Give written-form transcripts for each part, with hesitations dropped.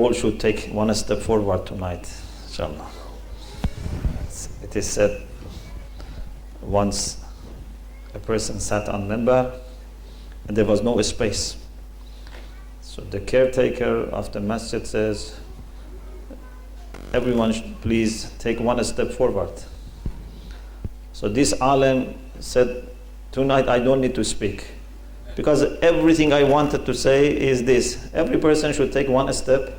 all should take one step forward tonight, inshallah. It is said once a person sat on member and there was no space. So the caretaker of the masjid says, everyone should please take one step forward. So this alim said, tonight I don't need to speak, because everything I wanted to say is this: every person should take one step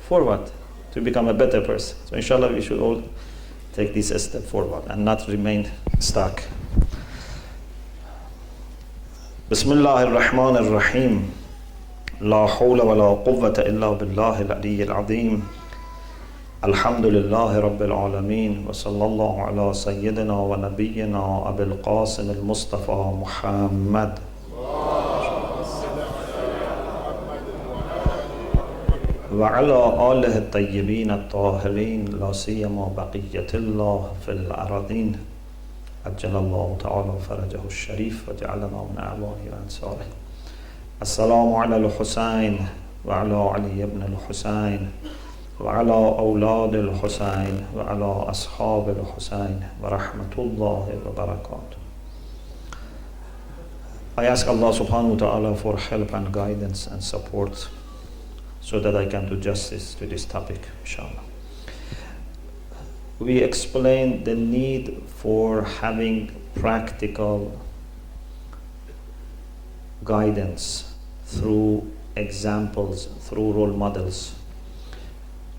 forward to become a better person. So inshallah we should all take this step forward and not remain stuck. Bismillah ar-Rahman ar-Rahim. La hawla wa la quwwata illa billahi al-aliyyil azim. Alhamdulillahi rabbil alameen. Wa sallallahu ala sayyidina wa nabiyyina Abil Qasim al-Mustafa Muhammad. وعلى آله الطيبين الطاهرين لا سيما بقية الله في الأراضين عجل الله تعالى فرجه الشريف وجعلنا من أعوانه وأنصاره. السلام على الحسين وعلى علي بن الحسين وعلى أولاد الحسين وعلى أصحاب الحسين ورحمة الله وبركاته. I ask Allah subhanahu wa ta'ala for help and guidance and support, so that I can do justice to this topic, inshallah. We explained the need for having practical guidance through examples, through role models.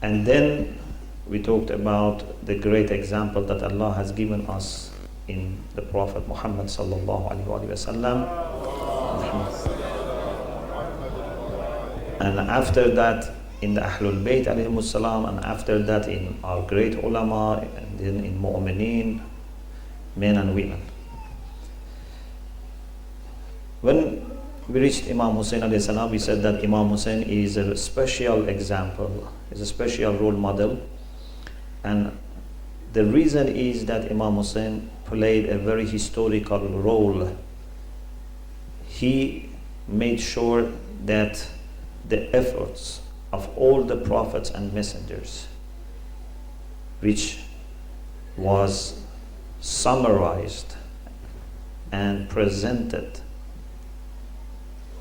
And then we talked about the great example that Allah has given us in the Prophet Muhammad sallallahu alaihi wasallam. And after that in the Ahlul Bayt alayhimus salam, and after that in our great ulama, and then in mu'mineen, men and women. When we reached Imam Hussein alayhi salam, we said that Imam Hussein is a special example, is a special role model. And the reason is that Imam Hussein played a very historical role. He made sure that the efforts of all the prophets and messengers, which was summarized and presented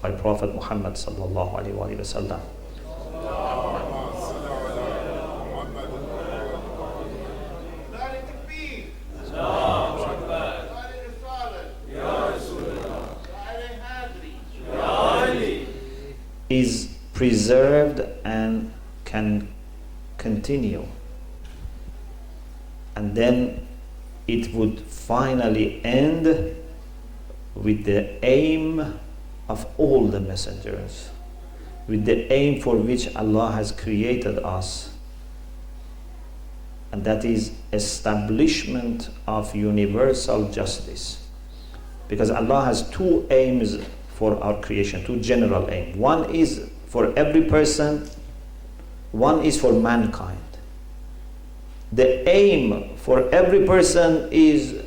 by Prophet Muhammad sallallahu alaihi wasallam. Is preserved and can continue, and then it would finally end with the aim of all the messengers, with the aim for which Allah has created us, and that is establishment of universal justice. Because Allah has two aims for our creation, two general aims. One is for every person, one is for mankind. The aim for every person is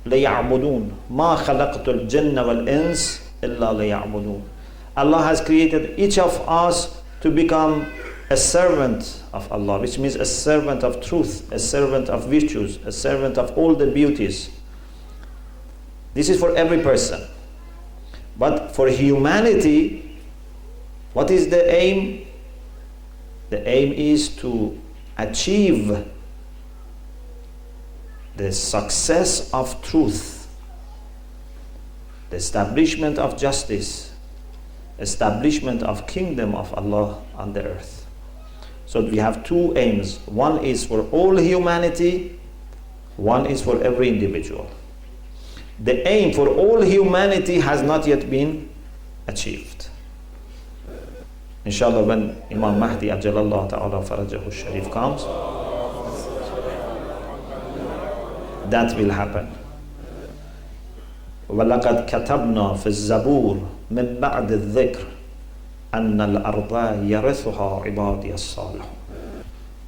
لِيَعْبُدُونَ مَا خَلَقْتُ الْجِنَّ وَالْإِنسِ إِلَّا لِيَعْبُدُونَ. Allah has created each of us to become a servant of Allah, which means a servant of truth, a servant of virtues, a servant of all the beauties. This is for every person. But for humanity, what is the aim? The aim is to achieve the success of truth, the establishment of justice, establishment of kingdom of Allah on the earth. So we have two aims. One is for all humanity, one is for every individual. The aim for all humanity has not yet been achieved. Inshallah, when Imam Mahdi ajalallah ta'ala farajahu sharif comes, that will happen. وَلَقَدْ كَتَبْنَا فِي الزَّبُورِ مِنْ بَعْدِ الذِّكْرِ أَنَّ الْأَرْضَ يَرِثُهَا عِبَادِيَ الصَّالِحُونَ.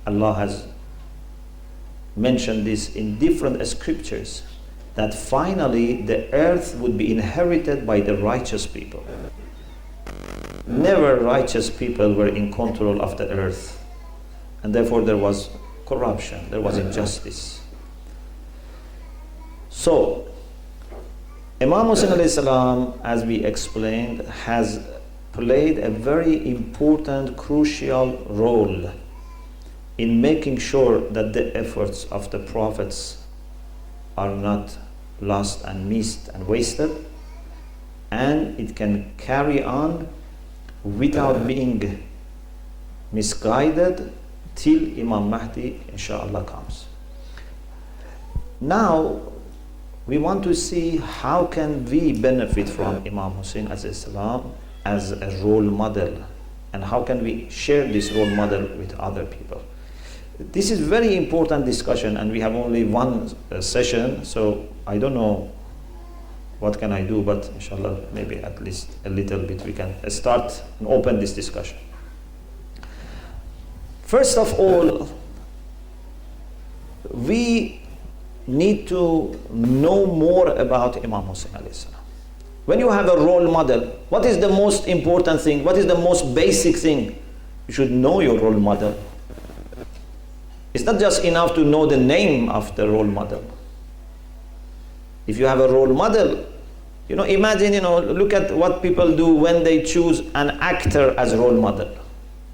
Allah has mentioned this in different scriptures, that finally the earth would be inherited by the righteous people. never righteous people were in control of the earth. And therefore there was corruption, there was injustice. So, Imam Hussein alayhi salam, as we explained, has played a very important, crucial role in making sure that the efforts of the prophets are not lost and missed and wasted, and it can carry on without being misguided till Imam Mahdi inshallah comes. Now we want to see how can we benefit from Imam Hussein as Islam as a role model, and how can we share this role model with other people. This is very important discussion, and we have only one session, so I don't know what can I do, but inshallah maybe at least a little bit we can start and open this discussion. First of all, we need to know more about Imam Hussein alayhi salam. When you have a role model, what is the most important thing? What is the most basic thing? You should know your role model. It's not just enough to know the name of the role model. If you have a role model, imagine, look at what people do when they choose an actor as a role model,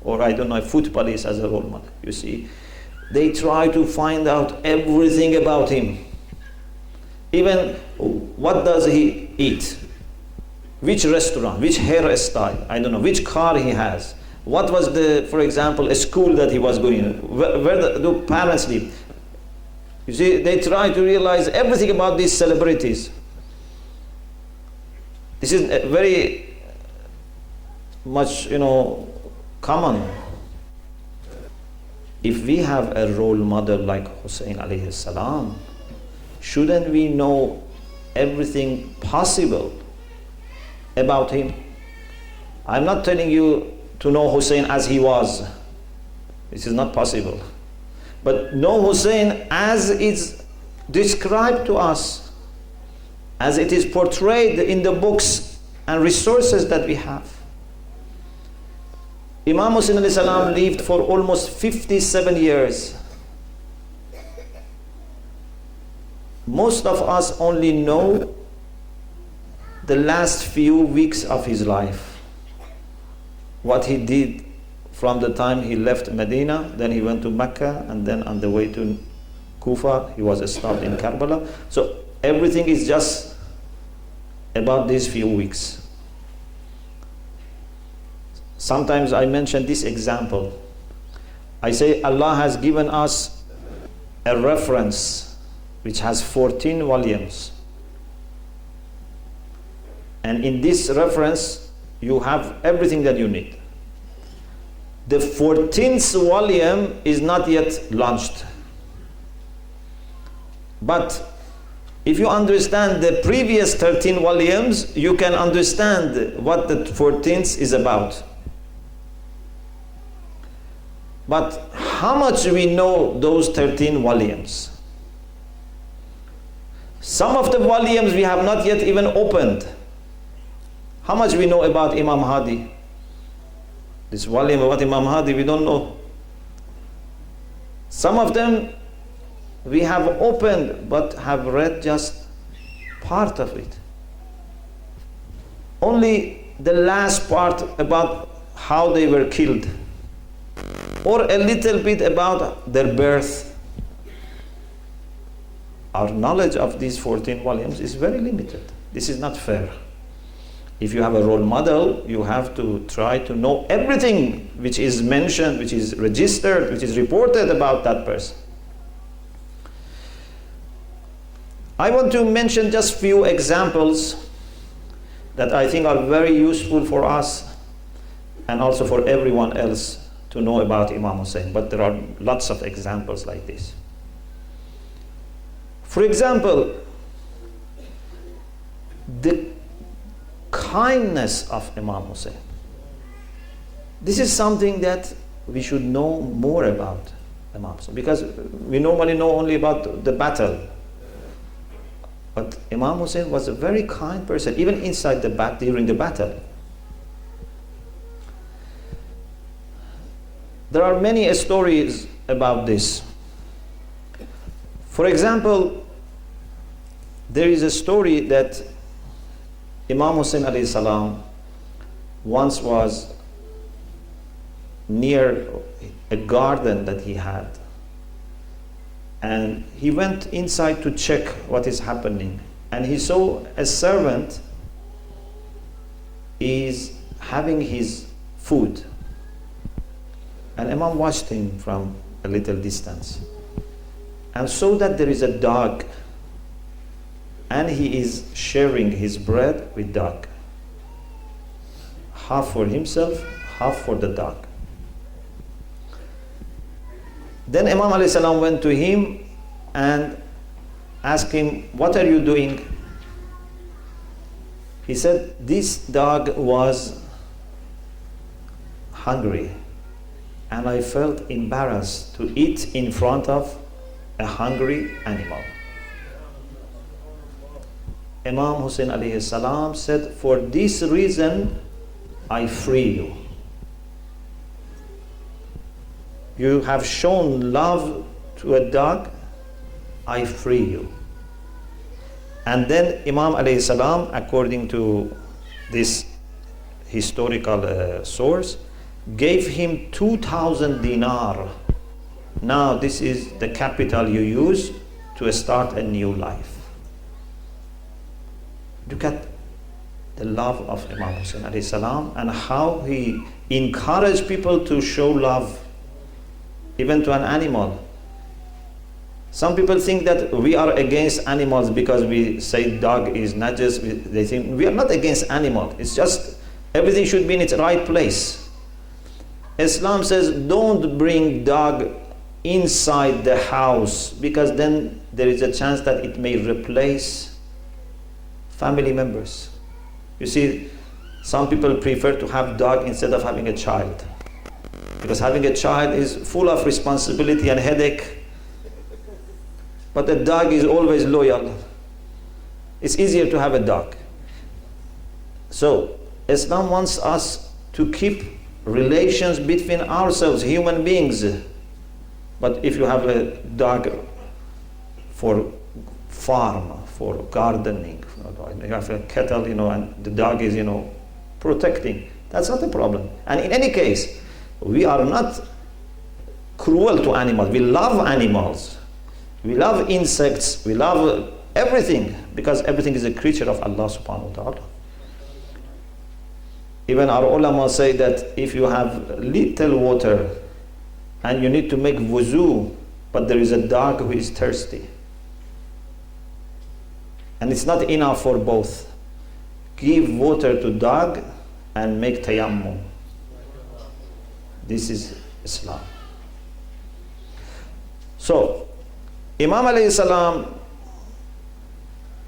or I don't know, a footballist as a role model. You see, they try to find out everything about him. Even what does he eat? Which restaurant? Which hairstyle? I don't know. Which car he has? What was for example, a school that he was going to? Where do parents live? You see, they try to realize everything about these celebrities. This is very much, common. If we have a role model like Hussein alayhi salam, shouldn't we know everything possible about him? I'm not telling you to know Hussein as he was. This is not possible. But know Hussein as it's described to us, as it is portrayed in the books and resources that we have. Imam Hussein alayhi salam lived for almost 57 years. Most of us only know the last few weeks of his life. What he did from the time he left Medina, then he went to Mecca, and then on the way to Kufa, he was stopped in Karbala. So everything is just about these few weeks. Sometimes I mention this example. I say Allah has given us a reference which has 14 volumes. And in this reference, you have everything that you need. The 14th volume is not yet launched. But if you understand the previous 13 volumes, you can understand what the 14th is about. But how much we know those 13 volumes? Some of the volumes we have not yet even opened. How much we know about Imam Hadi? This volume about Imam Hadi, we don't know. Some of them we have opened but have read just part of it. Only the last part about how they were killed, or a little bit about their birth. Our knowledge of these 14 volumes is very limited. This is not fair. If you have a role model, you have to try to know everything which is mentioned, which is registered, which is reported about that person. I want to mention just few examples that I think are very useful for us and also for everyone else to know about Imam Hussein, but there are lots of examples like this. For example, the kindness of Imam Hussein. This is something that we should know more about Imam Hussein, because we normally know only about the battle. But Imam Hussein was a very kind person, even inside the during the battle. There are many stories about this. For example, there is a story that Imam Hussein alayhi salam once was near a garden that he had, and he went inside to check what is happening, and he saw a servant is having his food, and Imam watched him from a little distance and saw that there is a dog, and he is sharing his bread with dog, half for himself, half for the dog. Then Imam alayhi salam went to him and asked him, what are you doing? He said, this dog was hungry and I felt embarrassed to eat in front of a hungry animal. Imam Hussein alayhi salam said, for this reason I free you. You have shown love to a dog, I free you. And then Imam alayhi salam, according to this historical source, gave him 2,000 dinar. Now this is the capital you use to start a new life. Look at the love of Imam Hussein alayhi salam and how he encouraged people to show love even to an animal. Some people think that we are against animals because we say dog is najas. They think we are not against animals. It's just everything should be in its right place. Islam says don't bring dog inside the house because then there is a chance that it may replace family members. You see, some people prefer to have dog instead of having a child, because having a child is full of responsibility and headache, but a dog is always loyal. It's easier to have a dog. So Islam wants us to keep relations between ourselves, human beings. But if you have a dog for farm, for gardening, you have a kettle, and the dog is, protecting, that's not a problem. And in any case, we are not cruel to animals. We love animals. We love insects. We love everything, because everything is a creature of Allah subhanahu wa ta'ala. Even our ulama say that if you have little water and you need to make wuzu, but there is a dog who is thirsty, and it's not enough for both, give water to dog and make tayammum. This is Islam. So Imam alayhi salam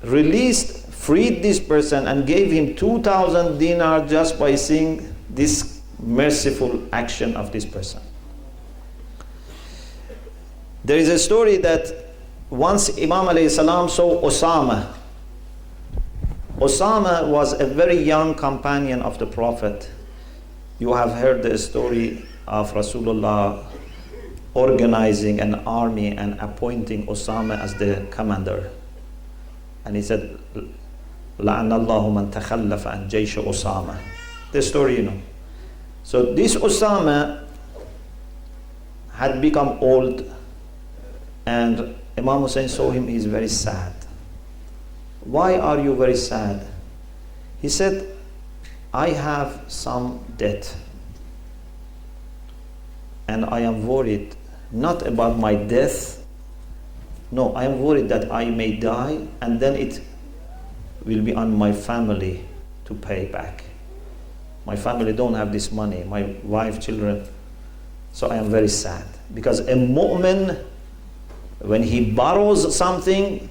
freed this person and gave him 2,000 dinar just by seeing this merciful action of this person. There is a story that once Imam alayhi salam saw Osama. Osama was a very young companion of the Prophet. You have heard the story of Rasulullah organizing an army and appointing Osama as the commander. And he said, لَعَنَ اللَّهُ مَنْ تَخَلَّفَ عَنْ جَيْشِ Osama. The story, So this Osama had become old, and Imam Hussein saw him, he's very sad. Why are you very sad? He said, I have some debt, and I am worried not about my death. No, I am worried that I may die and then it will be on my family to pay back. My family don't have this money, my wife, children. So I am very sad, because a mu'min, when he borrows something,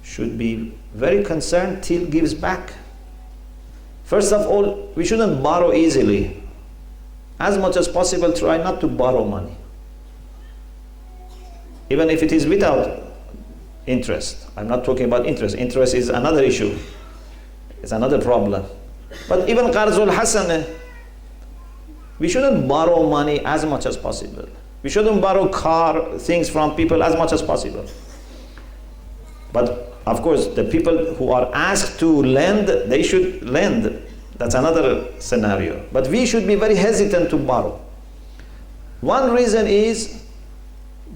should be very concerned till gives back. First of all, we shouldn't borrow easily. As much as possible, try not to borrow money, even if it is without interest. I'm not talking about interest. Interest is another issue. It's another problem. But even qarzul hasan, We shouldn't borrow money as much as possible. We shouldn't borrow things from people as much as possible. But of course, the people who are asked to lend, they should lend. That's another scenario. But we should be very hesitant to borrow. One reason is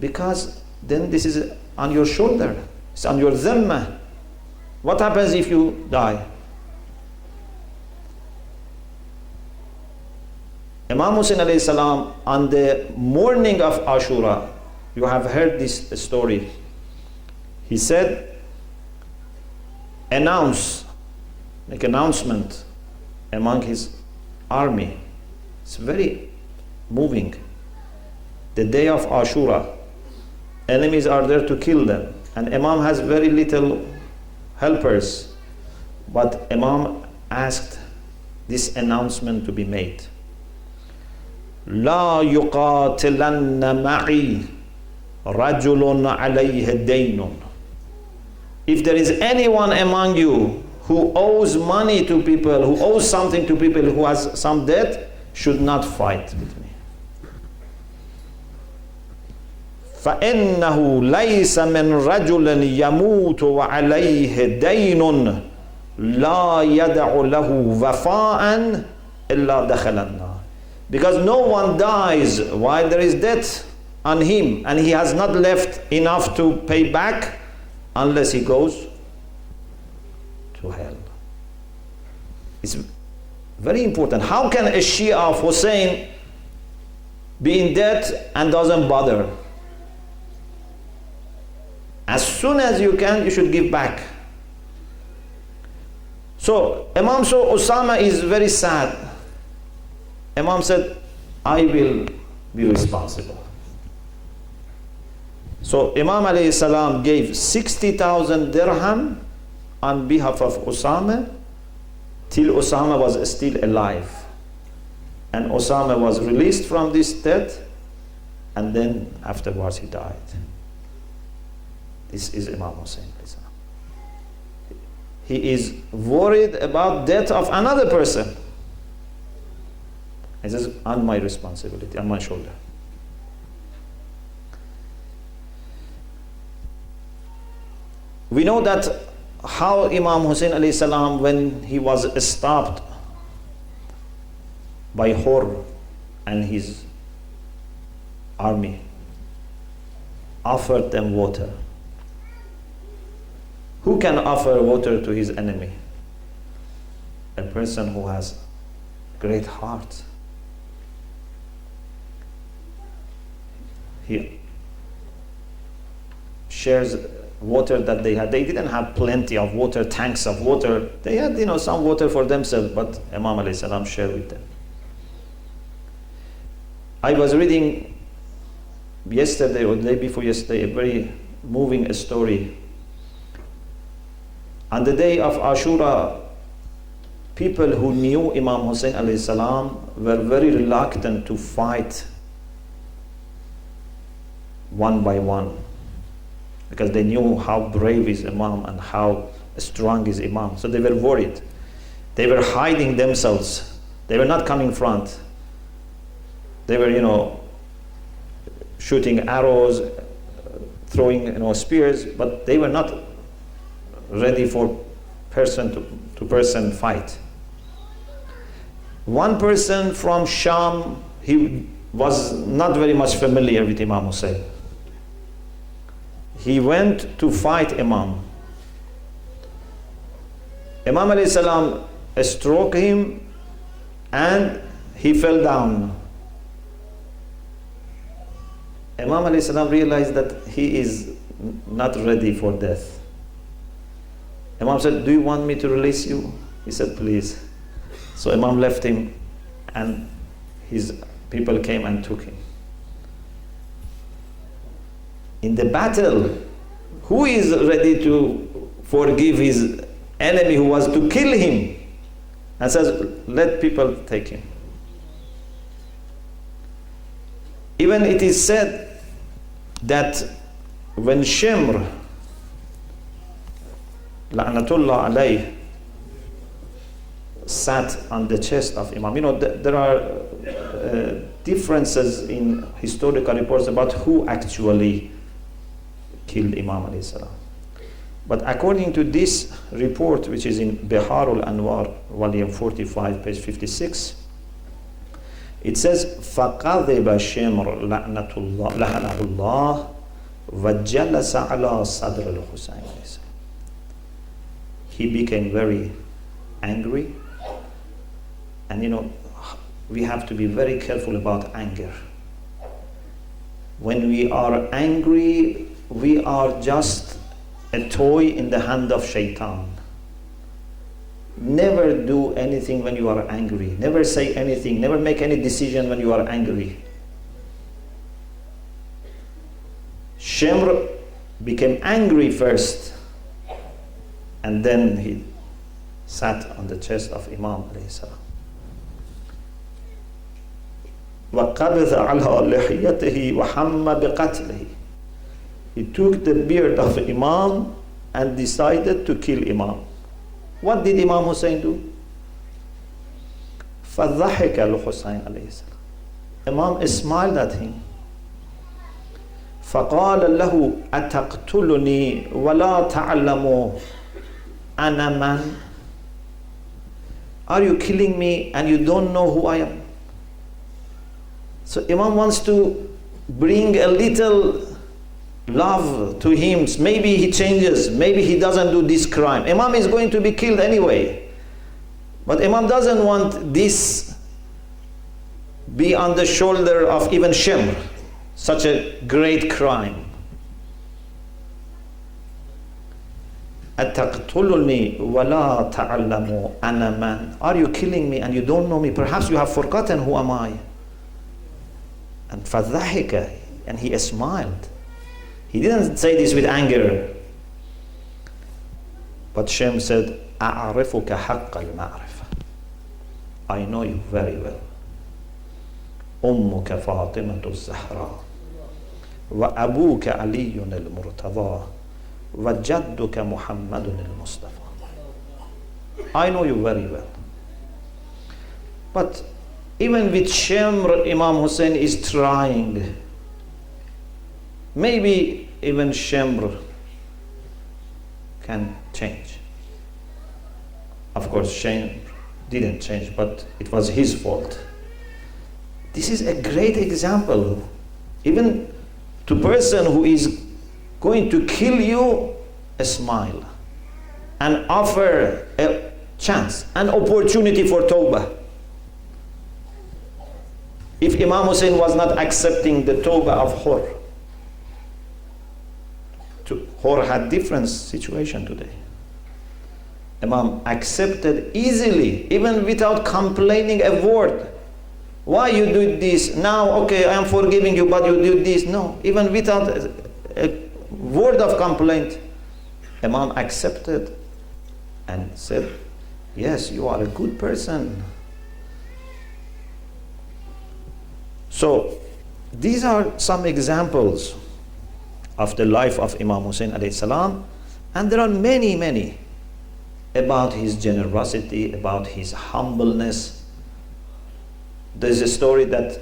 because then this is on your shoulder. It's on your dhimma. What happens if you die? Imam Hussein alayhi salam, on the morning of Ashura, you have heard this story. He said, make announcement among his army. It's very moving. The day of Ashura, enemies are there to kill them, and Imam has very little helpers, but Imam asked this announcement to be made. لا يقاتلن معي رجل عليه دين. If there is anyone among you who owes money to people, who owes something to people, who has some debt, should not fight with me. فإنه ليس من رجل يموت وعليه دين لا يدع له وفاء إلا دخل النار. Because no one dies while there is debt on him and he has not left enough to pay back unless he goes to hell. It's very important. How can a Shia of Hussein be in debt and doesn't bother? As soon as you can, you should give back. So Imam saw Osama is very sad. Imam said, I will be responsible. So Imam alayhi salam gave 60,000 dirham on behalf of Osama till Osama was still alive. And Osama was released from this debt, and then afterwards he died. This is Imam Hussein. He is worried about death of another person. He says, on my responsibility, on my shoulder. We know that how Imam Hussein alayhi salam, when he was stopped by Hur and his army, offered them water. Who can offer water to his enemy? A person who has great heart. He shares water that they had. They didn't have plenty of water, tanks of water. They had, some water for themselves, but Imam alayhi salam shared with them. I was reading yesterday or the day before yesterday a very moving story. On the day of Ashura, people who knew Imam Hussein alayhi salam were very reluctant to fight one by one, because they knew how brave is Imam and how strong is Imam. So they were worried. They were hiding themselves. They were not coming front. They were, shooting arrows, throwing, spears, but they were not ready for person to person fight. One person from Sham, he was not very much familiar with Imam Hussein. He went to fight Imam. Imam alayhi salam struck him and he fell down. Imam alayhi salam realized that he is not ready for death. Imam said, do you want me to release you? He said, please. So Imam left him and his people came and took him. In the battle, who is ready to forgive his enemy who was to kill him? And says, let people take him. Even it is said that when Shimr, La'natullah alayh, sat on the chest of Imam, there are differences in historical reports about who actually killed Imam alayhi salam. But according to this report, which is in Bihar al-Anwar, volume 45, page 56, it says, فَقَذِبَ شِمْرُ لَعْنَةُ اللَّهِ وَجَلَسَ عَلَى صَدْرِ الْحُسَيْنِ. He became very angry. And you know, we have to be very careful about anger. When we are angry, we are just a toy in the hand of shaitan. Never do anything when you are angry. Never say anything. Never make any decision when you are angry. Shimr became angry first, and then he sat on the chest of Imam alayhi salam. وَقَبِضَ عَلَى لِحْيَتِهِ وَحَمَّ بِقَتْلِهِ. He took the beard of Imam and decided to kill Imam. What did Imam Hussein do? فَضَحِكَ الْحُسَيْنِ alayhi salam. Imam smiled at him. فَقَالَ لَهُ أَتَقْتُلُنِي وَلَا تَعْلَمُ أَنَا مَنْ. Are you killing me and you don't know who I am? So Imam wants to bring a little love to him. Maybe he changes. Maybe he doesn't do this crime. Imam is going to be killed anyway. But Imam doesn't want this be on the shoulder of even Shimr, such a great crime. أَتَقْتُلُنِي وَلَا تَعْلَمُ أَنَا مَنْ. Are you killing me and you don't know me? Perhaps you have forgotten who am I. And فَضَحِكَ, and he smiled. He didn't say this with anger. But Shem said, أَعْرِفُكَ حَقَّ الْمَعْرِفَةِ. I know you very well. أُمُّكَ فَاطِمَةُ الزَّهْرَاء وَأَبُوكَ عَلِيٌّ الْمُرْتَضَى وَجَدُّكَ مُحَمَّدٌ الْمُصْطَفَى. I know you very well. But even with Shimr, Imam Hussein is trying. Maybe even Shimr can change. Of course, Shimr didn't change, but it was his fault. This is a great example. Even to a person who is going to kill you, a smile and offer a chance, an opportunity for tawbah. If Imam Hussein was not accepting the tawbah of Hur, Hur had different situation today. Imam accepted easily, even without complaining a word. Why you did this? Now, okay, I am forgiving you, but you did this. No, even without a word of complaint, Imam accepted and said, yes, you are a good person. So, these are some examples of the life of Imam Hussein alayhi salam, and there are many, many about his generosity, about his humbleness. There's a story that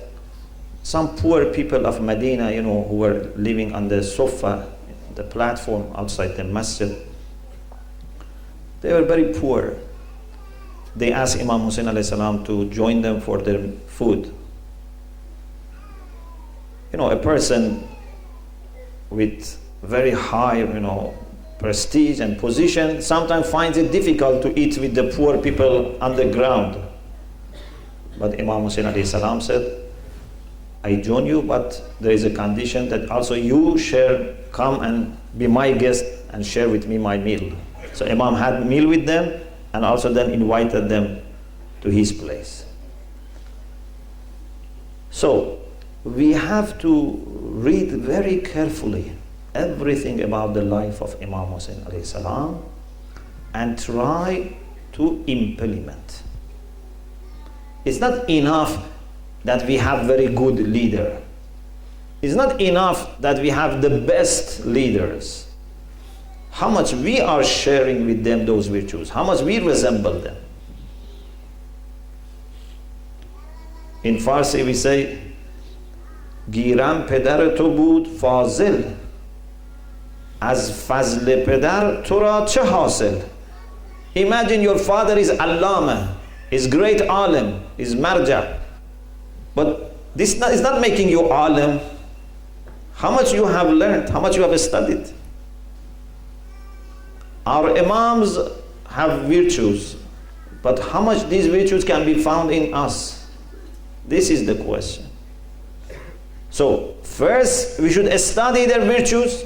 some poor people of Medina, who were living on the sofa, the platform outside the masjid, they were very poor. They asked Imam Hussein alayhi salam to join them for their food. A person with very high, prestige and position sometimes finds it difficult to eat with the poor people on the ground. But Imam Hussein alayhi salam said, I join you, but there is a condition that also you come and be my guest and share with me my meal. So Imam had meal with them and also then invited them to his place. So we have to read very carefully everything about the life of Imam Hussein alayhi salam and try to implement. It's not enough that we have very good leader. It's not enough that we have the best leaders. How much we are sharing with them those virtues, how much we resemble them. In Farsi we say, گیرم پدر تو بود فاضل از فضل پدر تو را چه حاصل. Imagine your father is allama, is great alim, is marja, but this is not making you alim. How much you have learned, how much you have studied. Our imams have virtues, but how much these virtues can be found in us? This is the question. So first we should study their virtues.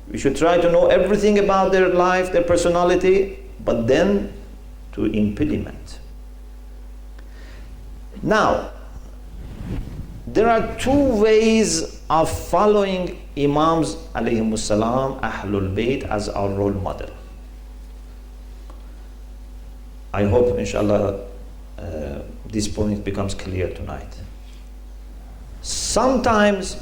We should try to know everything about their life, their personality, but then to implement. Now, there are two ways of following Imams alayhimus salam, Ahlul Bayt, as our role model. I hope, inshallah, this point becomes clear tonight. Sometimes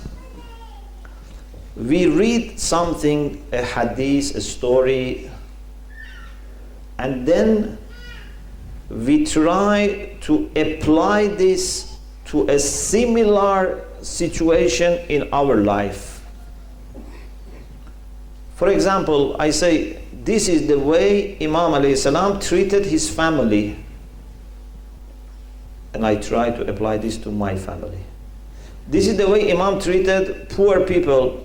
we read something, a hadith, a story, and then we try to apply this to a similar situation in our life. For example, I say, this is the way Imam alayhi salam treated his family, and I try to apply this to my family. This is the way Imam treated poor people,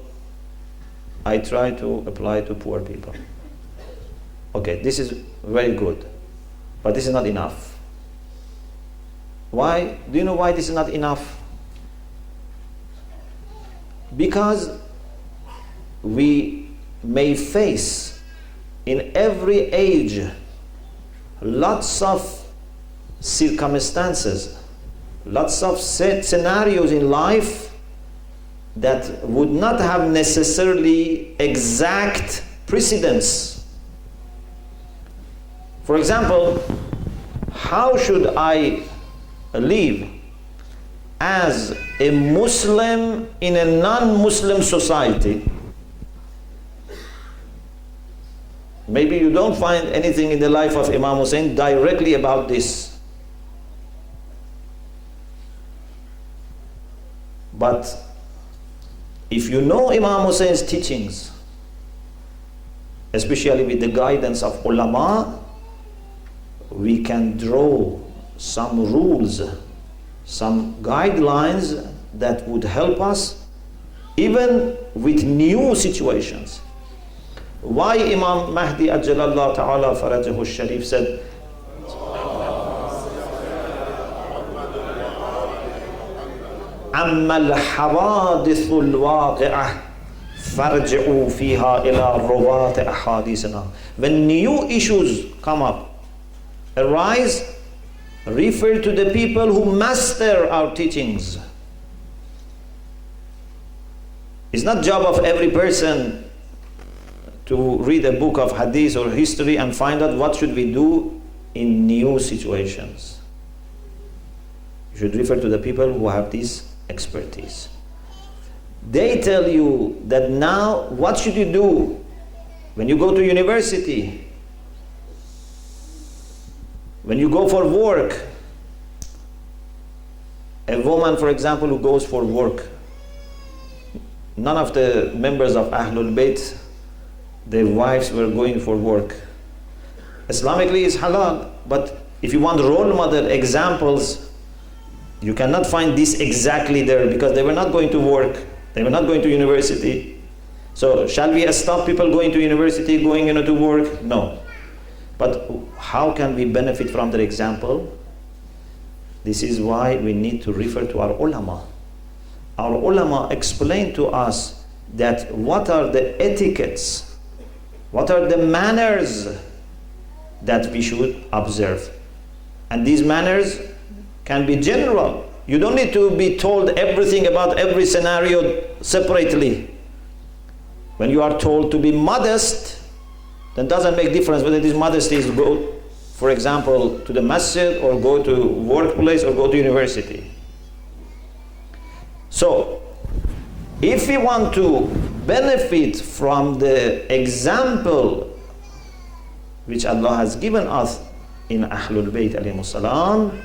I try to apply to poor people. Okay, this is very good, but this is not enough. Why? Do you know why this is not enough? Because we may face in every age lots of circumstances, lots of set scenarios in life that would not have necessarily exact precedence. For example, how should I live as a Muslim in a non-Muslim society? Maybe you don't find anything in the life of Imam Hussein directly about this. But if you know Imam Hussein's teachings, especially with the guidance of ulama, we can draw some rules, some guidelines that would help us even with new situations. Why Imam Mahdi Ajjalallah Ta'ala Farajahu Sharif said, أما الحوادث الواقعة فارجعوا فيها إلى رواة أحاديثنا. When new issues come up, arise, refer to the people who master our teachings. It's not job of every person to read a book of hadith or history and find out what should we do in new situations. You should refer to the people who have this expertise. They tell you that now what should you do when you go to university, when you go for work. A woman, for example, who goes for work, none of the members of Ahlul Bayt, their wives were going for work. Islamically it's halal, but if you want role model examples, you cannot find this exactly there because they were not going to work, they were not going to university. So shall we stop people going to university, going to work? No. But how can we benefit from their example? This is why we need to refer to our ulama. Our ulama explain to us that what are the etiquettes, what are the manners that we should observe. And these manners can be general. You don't need to be told everything about every scenario separately. When you are told to be modest, then it doesn't make difference whether this modesty is go, for example, to the masjid or go to workplace or go to university. So, if we want to benefit from the example which Allah has given us in Ahlul Bayt alayhimus salam,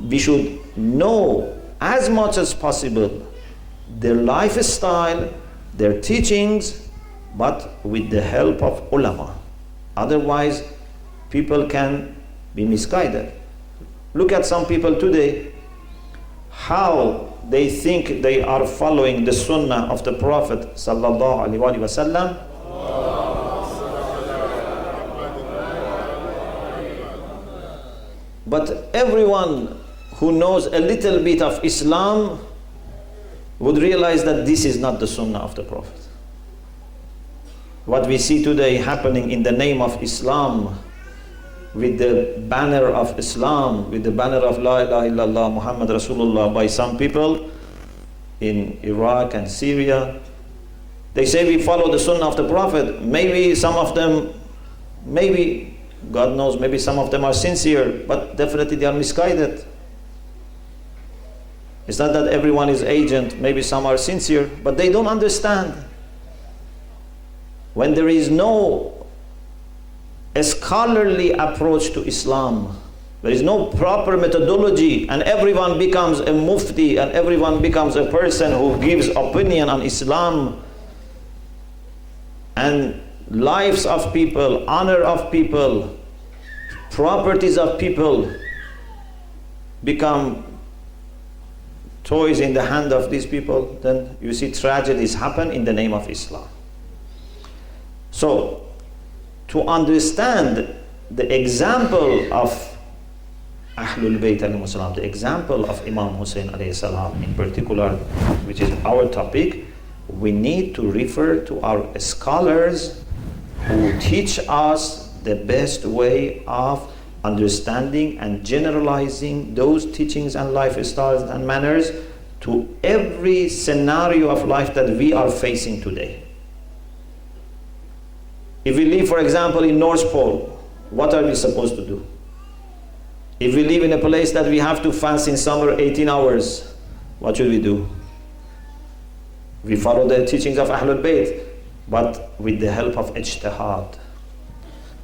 we should know as much as possible their lifestyle, their teachings, but with the help of ulama. Otherwise, people can be misguided. Look at some people today, how they think they are following the sunnah of the Prophet sallallahu alaihi wasallam. But everyone who knows a little bit of Islam would realize that this is not the sunnah of the Prophet. What we see today happening in the name of Islam, with the banner of Islam, with the banner of La ilaha illallah Muhammad Rasulullah by some people in Iraq and Syria, they say we follow the sunnah of the Prophet. Maybe some of them, maybe, God knows, maybe some of them are sincere, but definitely they are misguided. It's not that everyone is agent, maybe some are sincere, but they don't understand. When there is no a scholarly approach to Islam, there is no proper methodology, and everyone becomes a mufti, and everyone becomes a person who gives opinion on Islam, and lives of people, honor of people, properties of people become toys in the hand of these people, then you see tragedies happen in the name of Islam. So, to understand the example of Ahlul Bayt alayhi salam, the example of Imam Hussein alayhi salam in particular, which is our topic, we need to refer to our scholars who teach us the best way of understanding and generalizing those teachings and lifestyles and manners to every scenario of life that we are facing today. If we live, for example, in North Pole, what are we supposed to do? If we live in a place that we have to fast in summer 18 hours, what should we do? We follow the teachings of Ahlul Bayt, but with the help of ijtihad,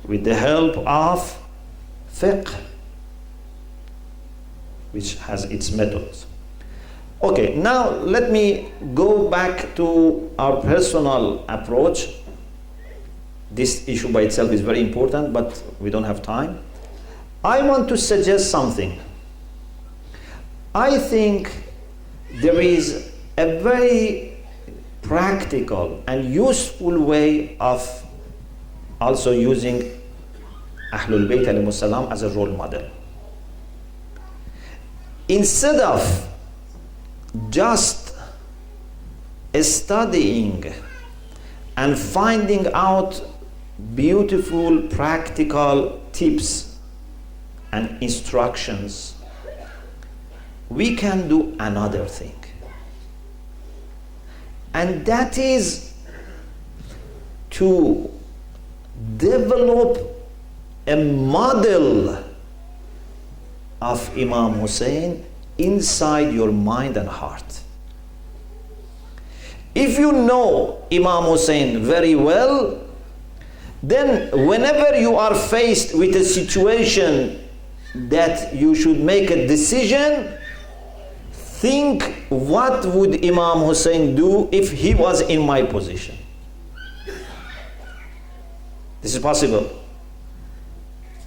with the help of fiqh, which has its methods. Okay, now let me go back to our personal approach. This issue by itself is very important, but we don't have time. I want to suggest something. I think there is a very practical and useful way of also using Ahlul Bayt alayhi salam as a role model. Instead of just studying and finding out beautiful practical tips and instructions, we can do another thing. And that is to develop a model of Imam Hussein inside your mind and heart. If you know Imam Hussein very well, then whenever you are faced with a situation that you should make a decision, think, what would Imam Hussein do if he was in my position? This is possible.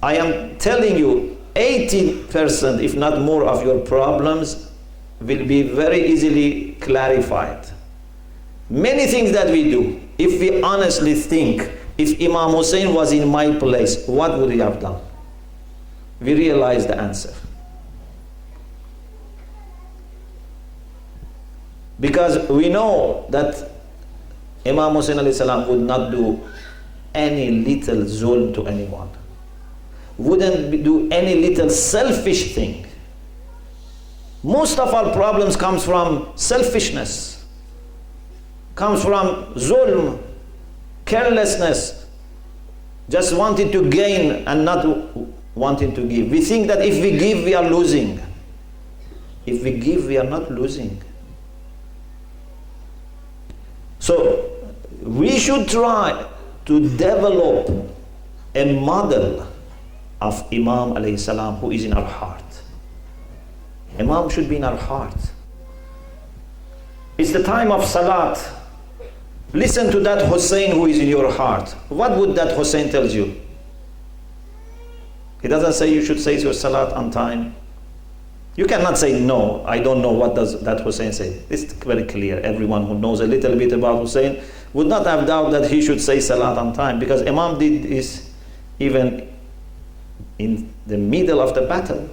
I am telling you, 80%, if not more, of your problems will be very easily clarified. Many things that we do, if we honestly think, if Imam Hussein was in my place, what would he have done? We realize the answer. Because we know that Imam Hussein alayhi salam would not do any little zulm to anyone, wouldn't do any little selfish thing. Most of our problems comes from selfishness, comes from zulm, carelessness, just wanting to gain and not wanting to give. We think that if we give, we are losing. If we give, we are not losing. So we should try to develop a model of Imam alayhi salam who is in our heart. Imam should be in our heart. It's the time of Salat. Listen to that Hussein who is in your heart. What would that Hussein tell you? He doesn't say you should say your Salat on time. You cannot say, no, I don't know what does that Hussein say. It's very clear. Everyone who knows a little bit about Hussein would not have doubt that he should say Salat on time, because Imam did this even in the middle of the battle.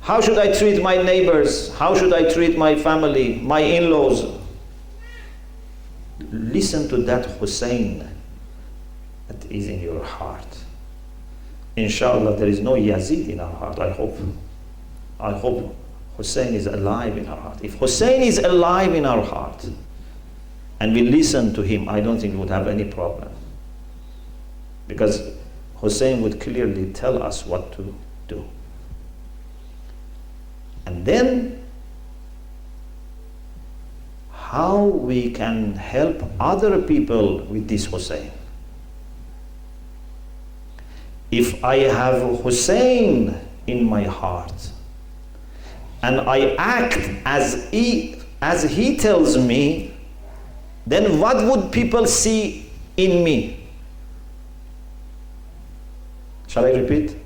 How should I treat my neighbors? How should I treat my family, my in-laws? Listen to that Hussein that is in your heart. Inshallah, there is no Yazid in our heart, I hope. I hope Hussein is alive in our heart. If Hussein is alive in our heart and we listen to him, I don't think we would have any problem. Because Hussein would clearly tell us what to do. And then, how we can help other people with this Hussein. If I have Hussein in my heart, and I act as he tells me, then what would people see in me? Shall I repeat?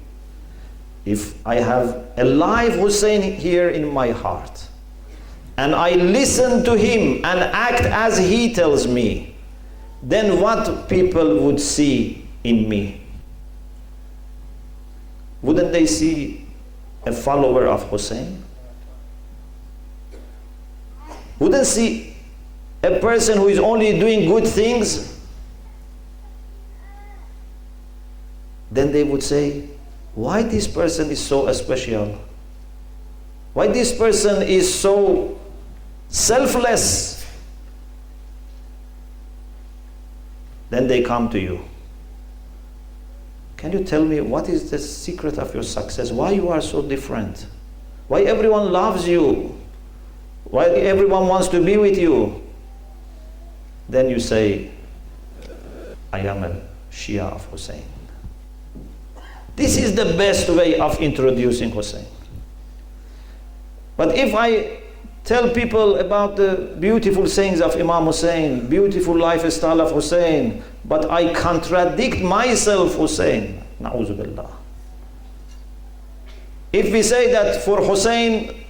If I have a live Hussein here in my heart, and I listen to him and act as he tells me, then what people would see in me? Wouldn't they see a follower of Hussein? Wouldn't see a person who is only doing good things? Then they would say, why this person is so special? Why this person is so selfless? Then they come to you. Can you tell me what is the secret of your success? Why you are so different? Why everyone loves you? Why everyone wants to be with you? Then you say, I am a Shia of Hussein. This is the best way of introducing Hussein. But if I tell people about the beautiful sayings of Imam Hussein, beautiful lifestyle of Hussein, but I contradict myself, Hussein, na'udhu billah. If we say that for Hussein,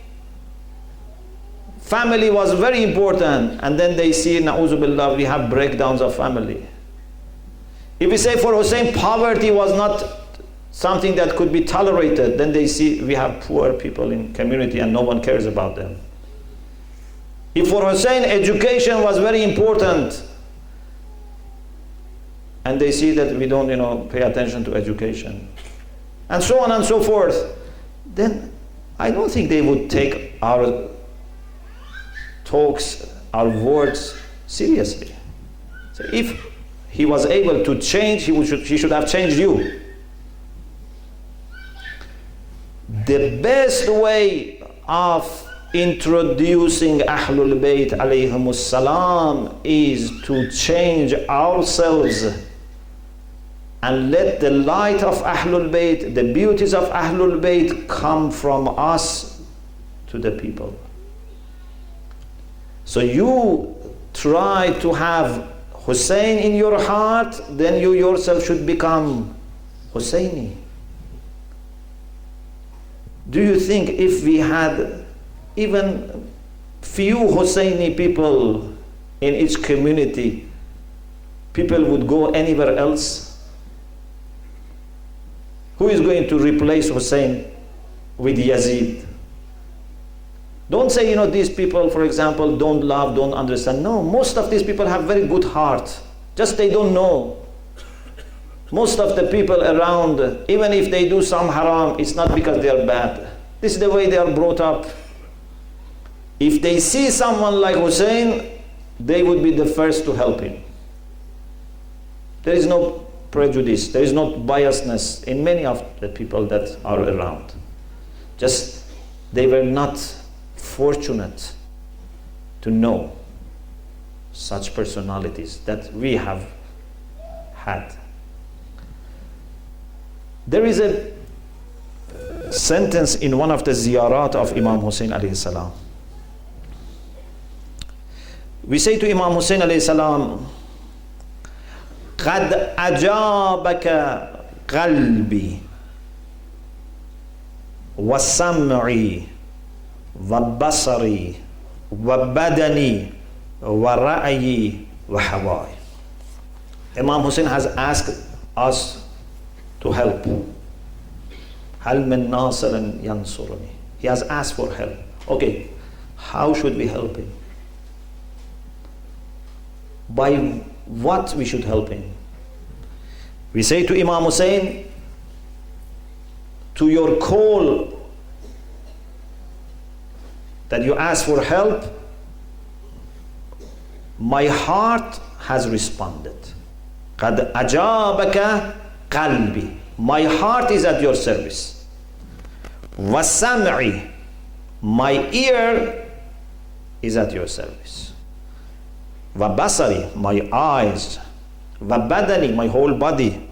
family was very important, and then they see, na'udhu billah, we have breakdowns of family. If we say for Hussein, poverty was not something that could be tolerated, then they see we have poor people in community and no one cares about them. If for Hussein, education was very important, and they see that we don't, pay attention to education, and so on and so forth, then I don't think they would take our talks, our words seriously. So if he was able to change, he should have changed you. The best way of introducing Ahlul Bayt alayhimus salam is to change ourselves and let the light of Ahlul Bayt, the beauties of Ahlul Bayt come from us to the people. So you try to have Hussein in your heart, then you yourself should become Husseini. Do you think if we had even few Husseini people in each community, people would go anywhere else? Who is going to replace Hussein with Yazid? Don't say, these people, for example, don't love, don't understand. No, most of these people have very good heart. Just they don't know. Most of the people around, even if they do some haram, it's not because they are bad. This is the way they are brought up. If they see someone like Hussein, they would be the first to help him. There is no prejudice, there is no biasness in many of the people that are around. Just they were not fortunate to know such personalities that we have had. There is a sentence in one of the ziyarat of Imam Hussein alayhi salam. We say to Imam Hussein alayhi salam, قَدْ أَجَابَكَ قَلْبِي وَسَمْعِي وَبَصَرِي وَبَدَنِي وَرَأْيِي وَحَوَاي. Imam Hussein has asked us to help. هَلْ مِن نَاصِرٍ يَنْصُرُنِي. He has asked for help. Okay, how should we help him? By what we should help him? We say to Imam Hussein, to your call that you ask for help, my heart has responded. قَدْ أَجَابَكَ قَلْبِي. My heart is at your service. وَسَمْعِي. My ear is at your service. وَبَصَرِي. My eyes. وَبَدَنِي. My whole body.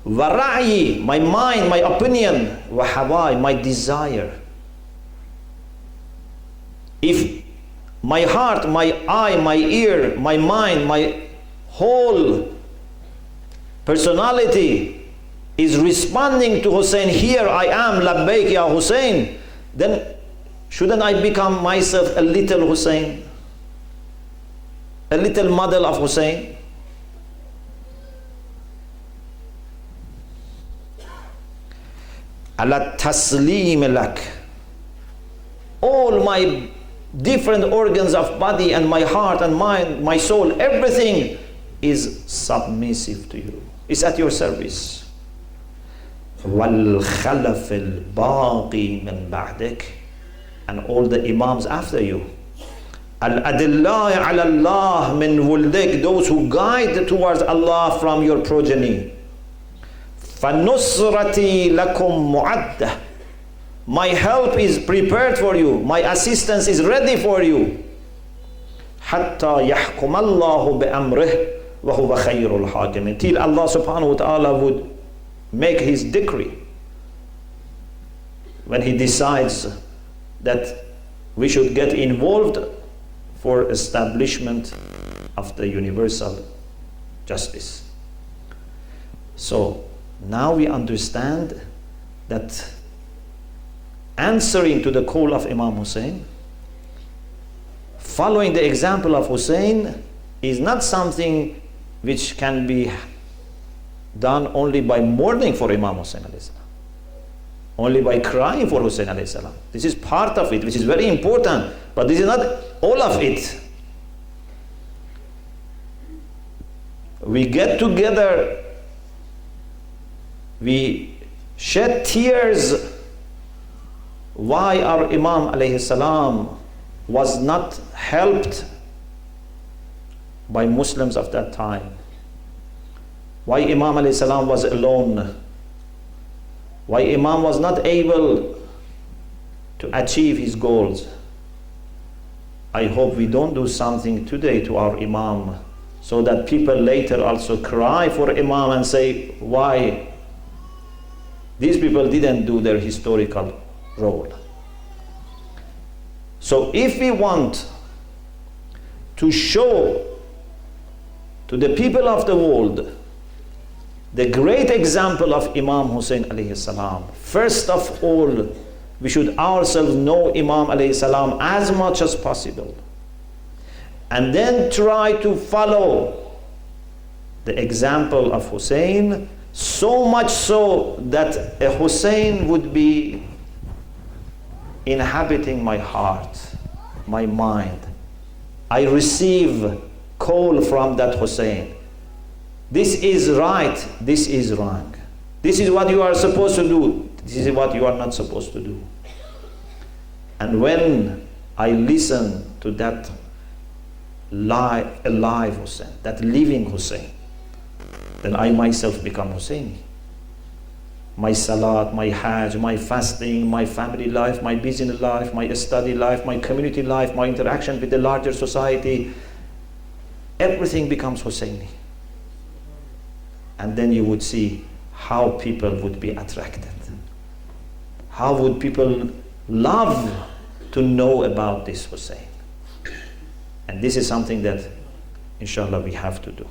وَرَأْيِي. My mind, my opinion. وَحَوَاي. My desire. If my heart, my eye, my ear, my mind, my whole personality is responding to Hussein, here I am, labbaik ya Hussein, then shouldn't I become myself a little Hussein? A little model of Hussein? Ala taslim lak. All my different organs of body and my heart and mind, my soul, everything is submissive to you. It's at your service. وَالْخَلَفِ الْبَاقِي مِنْ بَعْدِكَ. And all the imams after you. Al-adillai ala Allah min wuldik. Those who guide towards Allah from your progeny. فَنُصْرَتِي لَكُمْ مُعَدَّةً. My help is prepared for you. My assistance is ready for you. حَتَّى يَحْكُمَ اللَّهُ بِأَمْرِهِ وَهُوَ خَيْرُ الْحَاكِمِينَ. Till Allah subhanahu wa ta'ala would make his decree. When he decides that we should get involved for establishment of the universal justice. So now we understand that answering to the call of Imam Hussein, following the example of Hussein, is not something which can be done only by mourning for Imam Hussein alayhi salam, only by crying for Hussein alayhi salam. This is part of it, which is very important, but this is not all of it. We get together, we shed tears why our Imam alayhi salam was not helped by Muslims of that time. Why Imam alayhi salam was alone. Why Imam was not able to achieve his goals. I hope we don't do something today to our Imam so that people later also cry for Imam and say why these people didn't do their historical role. So if we want to show to the people of the world the great example of Imam Hussein alayhi salam, first of all we should ourselves know Imam alayhi salam as much as possible, and then try to follow the example of Hussein, so much so that a Hussein would be inhabiting my heart, my mind. I receive call from that Hussein. This is right, this is wrong. This is what you are supposed to do, this is what you are not supposed to do. And when I listen to that alive Hussein, that living Hussein, then I myself become Husseini. My salat, my hajj, my fasting, my family life, my business life, my study life, my community life, my interaction with the larger society, everything becomes Husseini. And then you would see how people would be attracted, how would people love to know about this Hussein? And this is something that, inshallah, we have to do.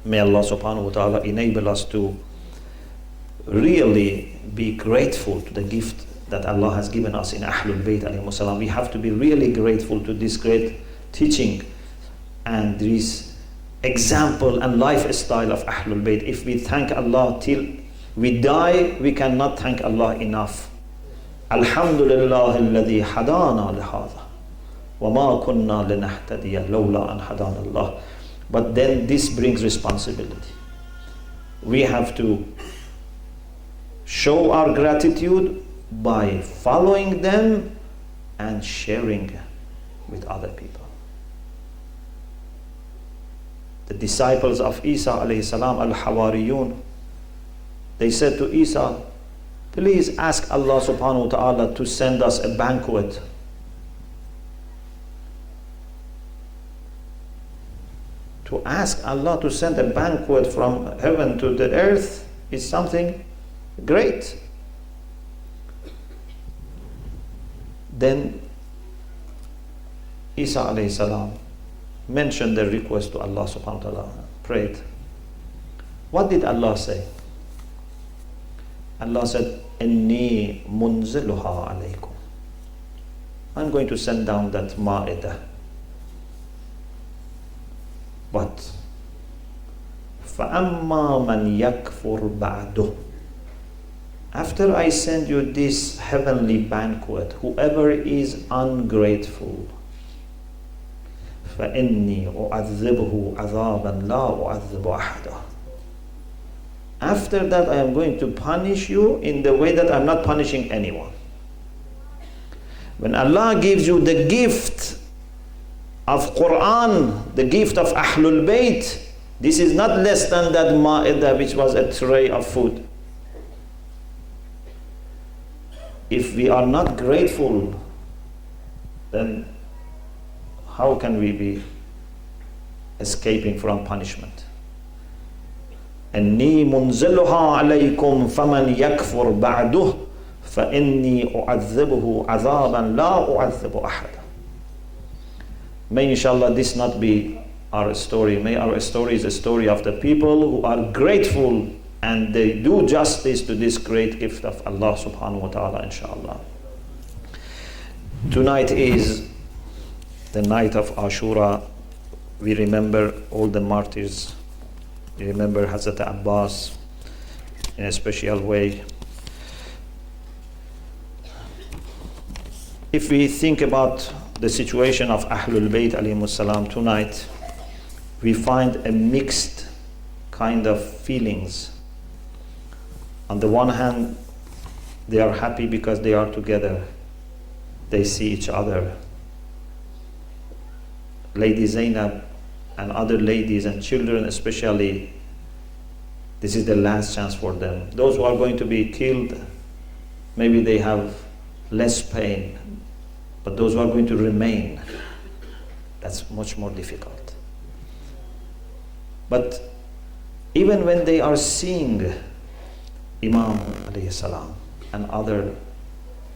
May Allah subhanahu wa ta'ala enable us to really be grateful to the gift that Allah has given us in Ahlul Bayt alayhimus salam. We have to be really grateful to this great teaching and this example and lifestyle of Ahlul Bayt. If we thank Allah till we die, we cannot thank Allah enough. Alhamdulillah alladhi hadana lihadha wa ma kunna linahtadiya lawla an hadana Allah. But then this brings responsibility. We have to show our gratitude by following them and sharing with other people. The disciples of Isa alayhi salam, al-Hawariyun, they said to Isa, please ask Allah subhanahu wa ta'ala to send us a banquet. To ask Allah to send a banquet from heaven to the earth is something great. Then Isa alayhi salam mentioned the request to Allah subhanahu wa ta'ala, prayed. What did Allah say? Allah said, Inni munziluha alaykum. I'm going to send down that ma'idah. But فَأَمَّا مَنْ يَكْفُرْ بَعْدُهُ. After I send you this heavenly banquet, whoever is ungrateful, فَإِنِّي أُعَذِّبُهُ عَذَابًا لَا أُعَذِّبُ أَحَدًا. After that, I am going to punish you in the way that I'm not punishing anyone. When Allah gives you the gift of Quran, the gift of Ahlul Bayt, this is not less than that ma'idah, which was a tray of food. If we are not grateful, then how can we be escaping from punishment? أني منزلها عليكم فمن يكفر بعده فإني أعذبه عذابا لا أعذب أحدا. May inshallah this not be our story. May our story is a story of the people who are grateful and they do justice to this great gift of Allah subhanahu wa ta'ala, inshallah. Tonight is the night of Ashura. We remember all the martyrs. We remember Hazrat Abbas in a special way. If we think about the situation of Ahlul Bayt alayhimus salam tonight, we find a mixed kind of feelings. On the one hand, they are happy because they are together. They see each other. Lady Zainab and other ladies and children especially, this is the last chance for them. Those who are going to be killed, maybe they have less pain, but those who are going to remain, that's much more difficult. But even when they are seeing Imam alayhi salam and other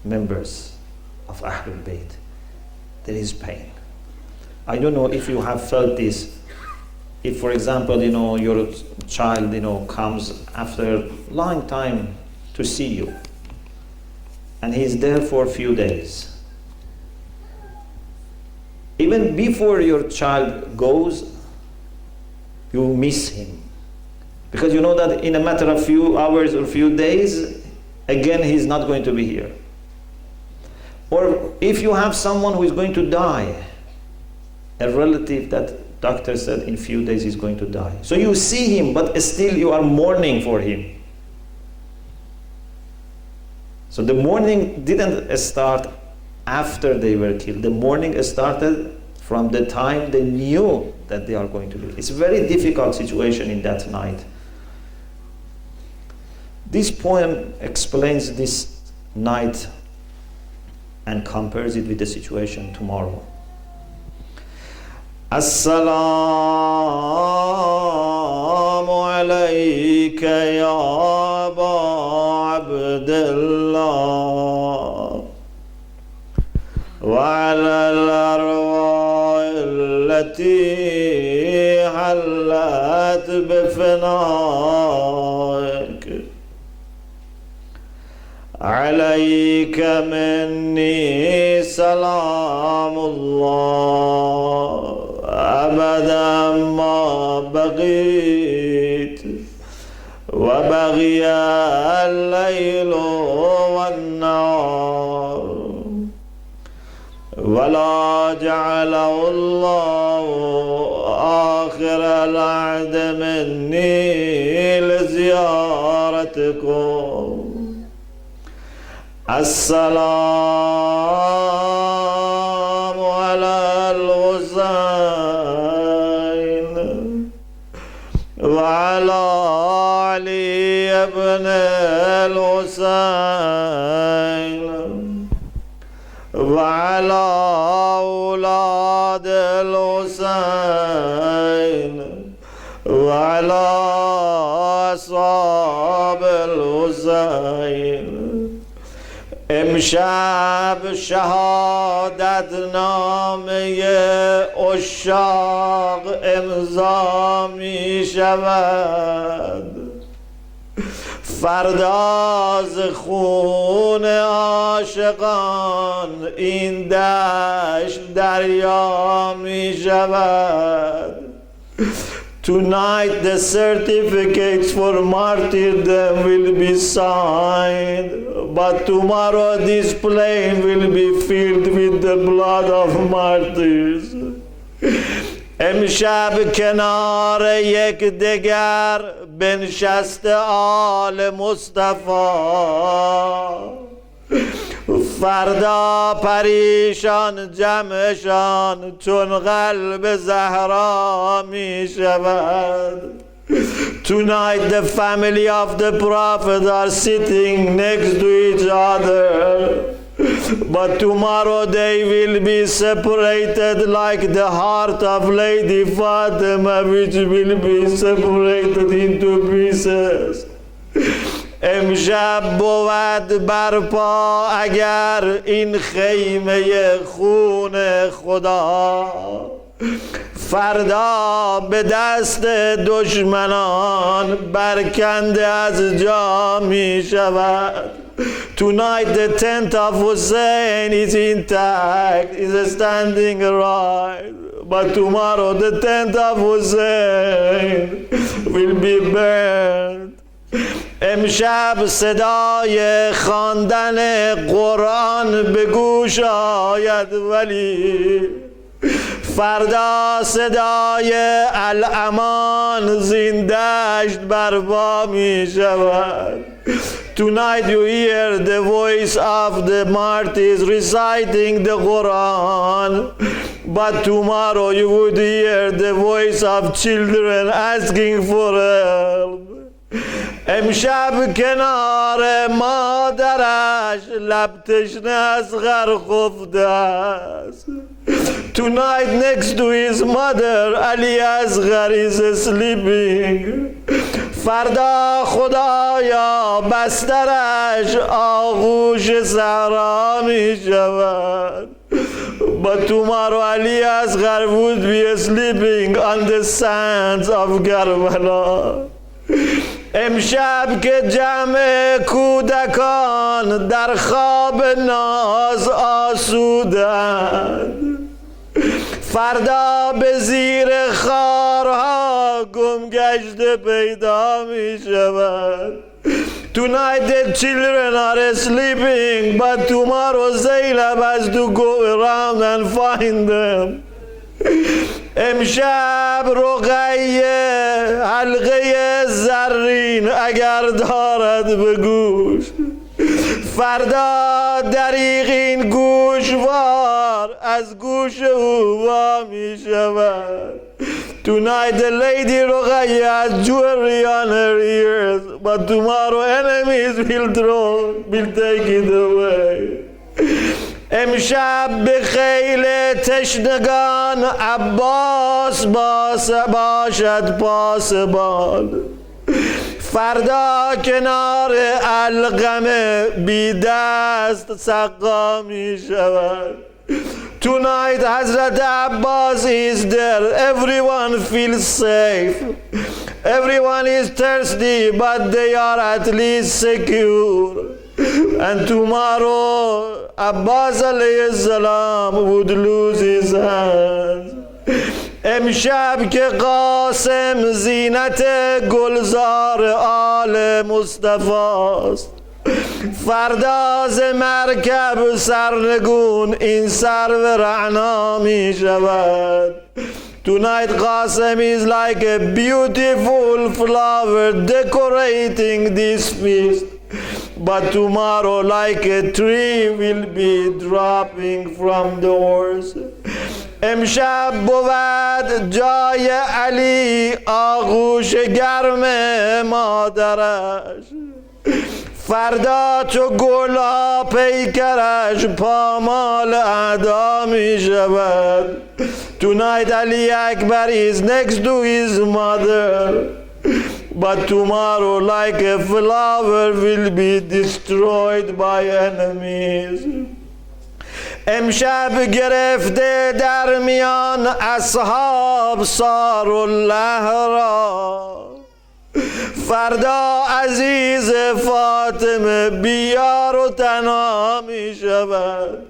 members of Ahlul Bayt, there is pain. I don't know if you have felt this. If, for example, your child, comes after a long time to see you, and he's there for a few days. Even before your child goes, you miss him. Because you know that in a matter of few hours or few days, again, he's not going to be here. Or if you have someone who is going to die, a relative that doctor said in few days he's going to die. So you see him, but still you are mourning for him. So the mourning didn't start after they were killed. The mourning started from the time they knew that they are going to live. It's a very difficult situation in that night. This poem explains this night and compares it with the situation tomorrow. Assalamu alayka ya Aba Abdullah على الأرواح التي حلت بفنائك عليك مني سلام الله أبدا ما بقيت وبغي الليل والنهار ولا جعله الله آخر العهد مني لزيارتكم السلام على الحسين وعلى علي بن الحسين وعلى أولاد الحسين وعلى أصحاب الحسين. امشب شهادت نامه عشاق امضا می شود، فردا از خون عاشقان این دشت دریا می شود. Tonight the certificates for martyrdom will be signed, but tomorrow this plain will be filled with the blood of martyrs. امشب کنار یکدیگر بنشست آل مصطفی، فردا پریشان جمعشان چون قلب زهرا می شود. Tonight the family of the Prophet are sitting next to each other, but tomorrow they will be separated like the heart of Lady Fatima, which will be separated into pieces. امشب بود برپا اگر این خیمه خون خدا، فردا به دست دشمنان برکنده از جا می شود. Tonight the tent of Hussein is intact, is standing right, but tomorrow the tent of Hussein will be burned. امشب صدای خواندن قرآن به گوش آید، ولی فردا صدای الامان زندشت برپا می شود. Tonight you hear the voice of the martyrs reciting the Quran, but tomorrow you would hear the voice of children asking for help. امشب کنار مادرش لب تشنه اصغر خفته است. Tonight next to his mother Ali Asghar is sleeping. فردا خدایا بسترش آغوش صحرا می شود. But tomorrow Ali Asghar would be sleeping on the sands of Karbala. امشب که جمع کودکان در خواب ناز آسودند، فردا به زیر خارها گمگشته پیدا می شود. Tonight the children are sleeping, but tomorrow Zainab has to go around and find them. امشب رقیه حلقه زرین اگر دارد به گوش، فردا دریغ این گوشوار از گوش او وا می شود. Tonight the lady Ruqayya has jewelry on her ears, but tomorrow enemies will take it away. امشب به خیل تشنگان عباس باشد پاسبان، فردا کنار علقمه بی دست سقا می شود. Tonight Hazrat Abbas is there. Everyone feels safe. Everyone is thirsty, but they are at least secure. And tomorrow Abbas alayhi salam would lose his hands. امشب که قاسم زینت گلزار آل مصطفاست، فردا ز مرکب سرنگون این سرو رعنا می شود. Tonight Qasim is like a beautiful flower decorating this feast, but tomorrow like a tree will be dropping from the horse. امشب بود جای علی آغوش گرم مادرش، فردا چو گلها پیکرش پامال اعدا می شود. Tonight Ali Akbar is next to his mother, but tomorrow like a flower will be destroyed by enemies. امشب گرفته در میان اصحاب سارالله را، فردا عزیز فاطمه بیار و تنها می شود.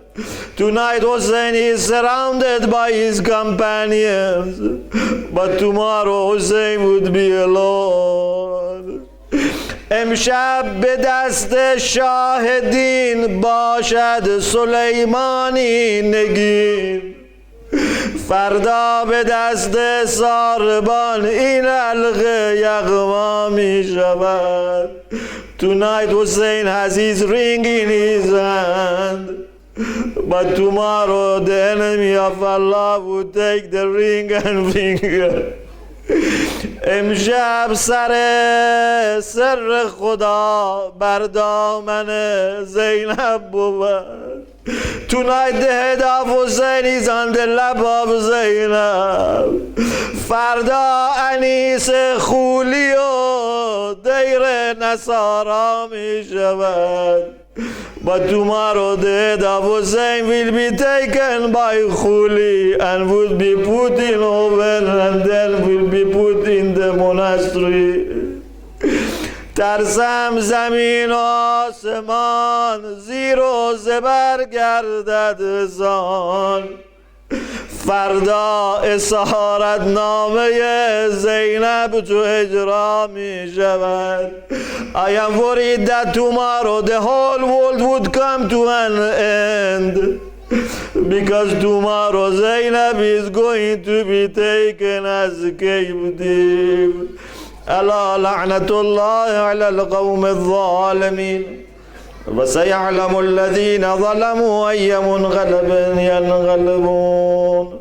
Tonight Hussein is surrounded by his companions, but tomorrow Hussein would be alone. امشب به دست شاهدین باشد سلیمانی نگین، فردا به دست ساربان این حلقه یغما می شود. Tonight Hussein has his ring in his hand, but tomorrow the enemy of Allah would take the ring and finger. امشب سر خدا بر دامن زینب بود. Tonight the head of Hussein is on the lap of Zainab. فردا انیس خولی و دیر نصارا می شود. But tomorrow the head of Hussein will be taken by Khuli and will be put in oven and then will be put in the monastery. ترسم زمین و آسمان زیر و زبر گردد زان، فردا اسارت نامه زینب تو اجرا می شود. I am worried that tomorrow the whole world would come to an end, because tomorrow Zainab is going to be taken as captive. ألا لعنة الله على القوم الظالمين وسيعلم الذين ظلموا أي منقلب ينقلبون.